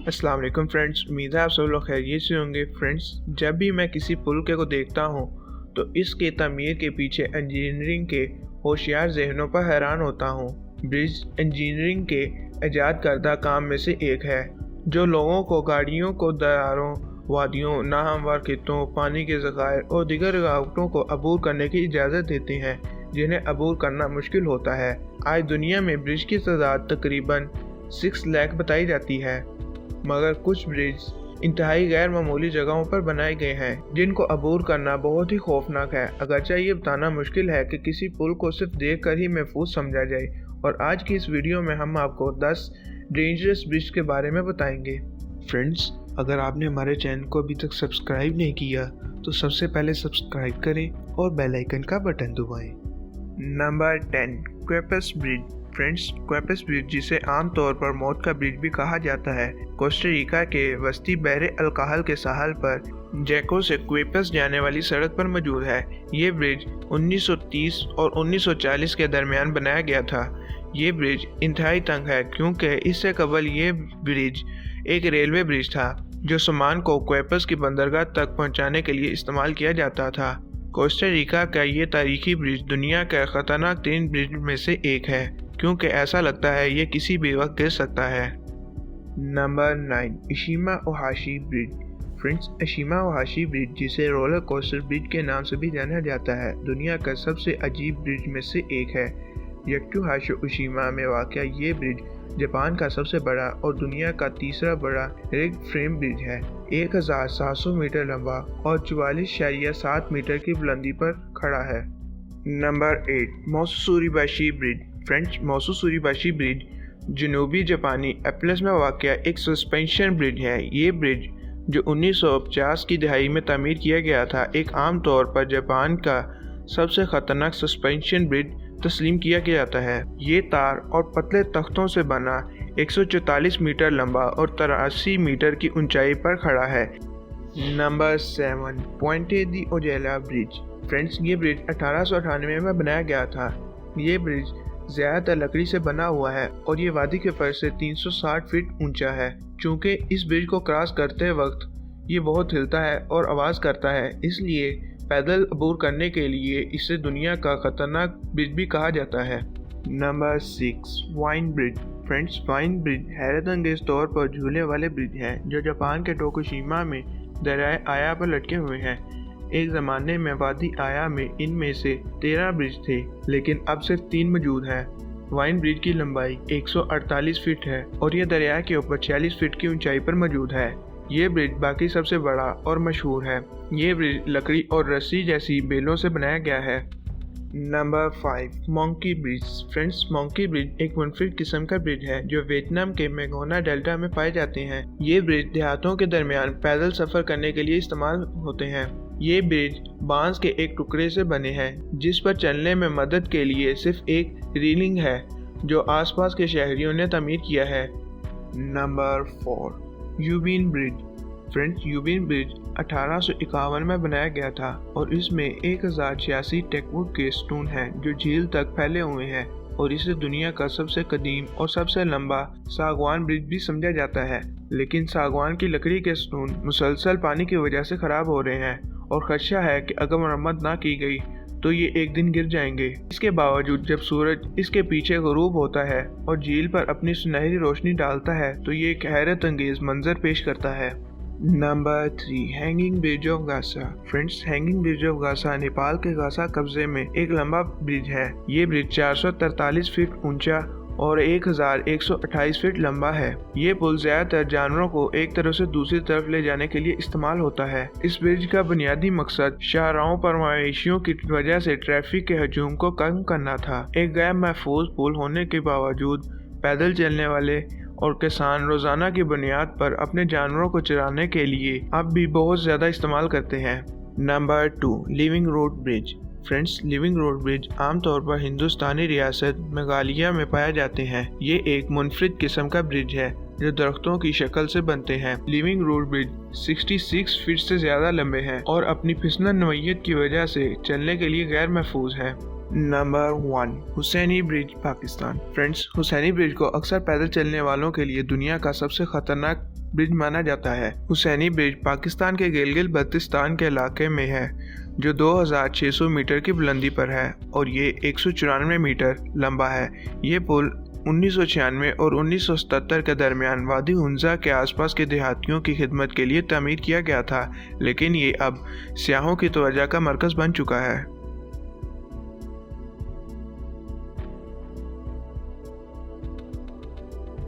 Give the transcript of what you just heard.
अस्सलाम वालेकुम फ्रेंड्स, उम्मीद है आप सब लोग खैरियत से होंगे। फ्रेंड्स, जब भी मैं किसी पुल को देखता हूँ तो इसके तमीर के पीछे इंजीनियरिंग के होशियार जहनों पर हैरान होता हूँ। ब्रिज इंजीनियरिंग के ईजाद करदा काम में से एक है जो लोगों को गाड़ियों को दरारों, वादियों, नाहमवार खेतों, पानी के ज़खायर और दीगर रुकावटों को अबूर करने की इजाज़त देते हैं जिन्हें अबूर करना मुश्किल होता है। आज दुनिया में ब्रिज की तादाद तकरीबन 6 लाख बताई जाती है, मगर कुछ ब्रिज इंतहाई गैर मामूली जगहों पर बनाए गए हैं जिनको अबूर करना बहुत ही खौफनाक है। अगरचे ये बताना मुश्किल है कि किसी पुल को सिर्फ देखकर ही महफूज समझा जाए। और आज की इस वीडियो में हम आपको 10 डेंजरस ब्रिज के बारे में बताएंगे। फ्रेंड्स, अगर आपने हमारे चैनल को अभी तक सब्सक्राइब नहीं किया तो सबसे पहले सब्सक्राइब करें और बेल आइकन का बटन दबाएं। नंबर 10, क्वेपस ब्रिज। फ्रेंड्स, क्वेपस ब्रिज, जिसे आमतौर पर मौत का ब्रिज भी कहा जाता है, कोस्टा रिका के वस्ती बहरे अल्काहल के साहल पर जैको से क्वेपस जाने वाली सड़क पर मौजूद है। ये ब्रिज 1930 और 1940 के दरमियान बनाया गया था। ये ब्रिज इंतहाई तंग है क्योंकि इससे कबल ये ब्रिज एक रेलवे ब्रिज था जो सामान को क्वेपस की बंदरगाह तक पहुंचाने के लिए इस्तेमाल किया जाता था। कोस्टा रिका का ये तारीखी ब्रिज दुनिया का खतरनाक 3 ब्रिज में से एक है क्योंकि ऐसा लगता है ये किसी भी वक्त गिर सकता है। Number 9, Eshima Ohashi bridge. Friends, Eshima Ohashi bridge, जिसे रोलर कोस्टर ब्रिज के नाम से भी जाना जाता है, दुनिया का सबसे अजीब ब्रिज में से एक है। याकुहाशी उशिमा में वाक़या ये ब्रिज जापान का सबसे बड़ा और दुनिया का तीसरा बड़ा रिग फ्रेम ब्रिज है। 1700 मीटर लंबा और 44.7 मीटर की बुलंदी पर खड़ा है। नंबर 8, मोसुसुरिबाशी ब्रिज। फ्रेंच, मोसुसुरिबाशी ब्रिज जनूबी जापानी एप्लस में वाक़या एक सस्पेंशन ब्रिज है। ये ब्रिज, जो 1950 की दहाई में तामीर किया गया था, एक आम तौर पर जापान का सबसे ख़तरनाक सस्पेंशन ब्रिज तस्लीम किया जाता है। ये तार और पतले तख्तों से बना 144 मीटर लंबा और 83 मीटर की ऊंचाई पर खड़ा है। नंबर 7, पुएंटे दी ओजेला ब्रिज। फ्रेंड्स, ये ब्रिज 1898 में बनाया गया था। ये ब्रिज ज़्यादातर लकड़ी से बना हुआ है और ये वादी के फर्श से 360 फीट ऊंचा है। चूँकि इस ब्रिज को क्रॉस करते वक्त ये बहुत हिलता है और आवाज़ करता है, इसलिए पैदल अबूर करने के लिए इसे दुनिया का खतरनाक ब्रिज भी कहा जाता है। Number 6, wine bridge. Friends, wine bridge हैरत अंगेज तौर पर झूले वाले ब्रिज हैं जो जापान के टोकुशिमा में दरियाए आया पर लटके हुए हैं। एक ज़माने में वादी आया में इनमें से 13 ब्रिज थे, लेकिन अब सिर्फ 3 मौजूद हैं। वाइन ब्रिज की लंबाई 148 फीट है और यह दरिया के ऊपर 46 फीट की ऊंचाई पर मौजूद है। ये ब्रिज बाकी सबसे बड़ा और मशहूर है। ये ब्रिज लकड़ी और रस्सी जैसी बेलों से बनाया गया है। Number 5, monkey bridge. Friends, monkey bridge एक मुनफरिद किस्म का ब्रिज है जो वियतनाम के मैगोना डेल्टा में पाए जाते हैं। ये ब्रिज देहातों के दरमियान पैदल सफ़र करने के लिए इस्तेमाल होते हैं। ये ब्रिज बांस के एक टुकड़े से बने हैं जिस पर चलने में मदद के लिए सिर्फ एक रीलिंग है जो आसपास के शहरियों ने तमीर किया है। नंबर 4, यूबिन ब्रिज। फ्रेंड्स, यूबिन ब्रिज 1851 में बनाया गया था और इसमें 1086 टेकवुड के स्टोन हैं जो झील तक फैले हुए हैं और इसे दुनिया का सबसे कदीम और सबसे लंबा सागवान ब्रिज भी समझा जाता है। लेकिन सागवान की लकड़ी के स्टोन मुसलसल पानी की वजह से ख़राब हो रहे हैं और खदशा है कि अगर मरम्मत ना की गई तो ये एक दिन गिर जाएंगे। इसके बावजूद जब सूरज इसके पीछे गुरूब होता है और झील पर अपनी सुनहरी रोशनी डालता है तो ये एक हैरत अंगेज मंजर पेश करता है। नंबर 3, हैंगिंग ब्रिज ऑफ गासा। फ्रेंड्स, हैंगिंग ब्रिज ऑफ गासा नेपाल के गासा कब्जे में एक लंबा ब्रिज है। ये ब्रिज 443 फीट ऊंचा और 1128 फीट लंबा है। ये पुल ज्यादातर जानवरों को एक तरफ से दूसरी तरफ ले जाने के लिए इस्तेमाल होता है। इस ब्रिज का बुनियादी मकसद शाहराहों पर मवेशियों की वजह से ट्रैफिक के हजूम को कम करना था। एक गैर महफूज पुल होने के बावजूद पैदल चलने वाले और किसान रोजाना की बुनियाद पर अपने जानवरों को चराने के लिए अब भी बहुत ज्यादा इस्तेमाल करते हैं। Number 2, living road bridge. Friends, living road bridge आमतौर पर हिंदुस्तानी रियासत मेघालय में पाए जाते हैं। ये एक मुनफरिद किस्म का ब्रिज है जो दरख्तों की शक्ल से बनते हैं। लिविंग रोड ब्रिज 66 फीट से ज्यादा लंबे हैं और अपनी फिसलन नोयत की वजह से चलने के लिए गैर महफूज है। Number 1, Hussaini bridge, Pakistan. Friends, Hussaini bridge को अक्सर पैदल चलने वालों के लिए दुनिया का सबसे खतरनाक ब्रिज माना जाता है। हुसैनी ब्रिज पाकिस्तान के गिलगित बल्तिस्तान के इलाके में है, जो 2600 मीटर की बुलंदी पर है और ये 194 मीटर लंबा है। ये पुल 1996 और 1977 के दरमियान वादी हुंजा के आसपास के देहातियों की खिदमत के लिए तमीर किया गया था, लेकिन ये अब सियाहों की तवज्जो का मरकज़ बन चुका है।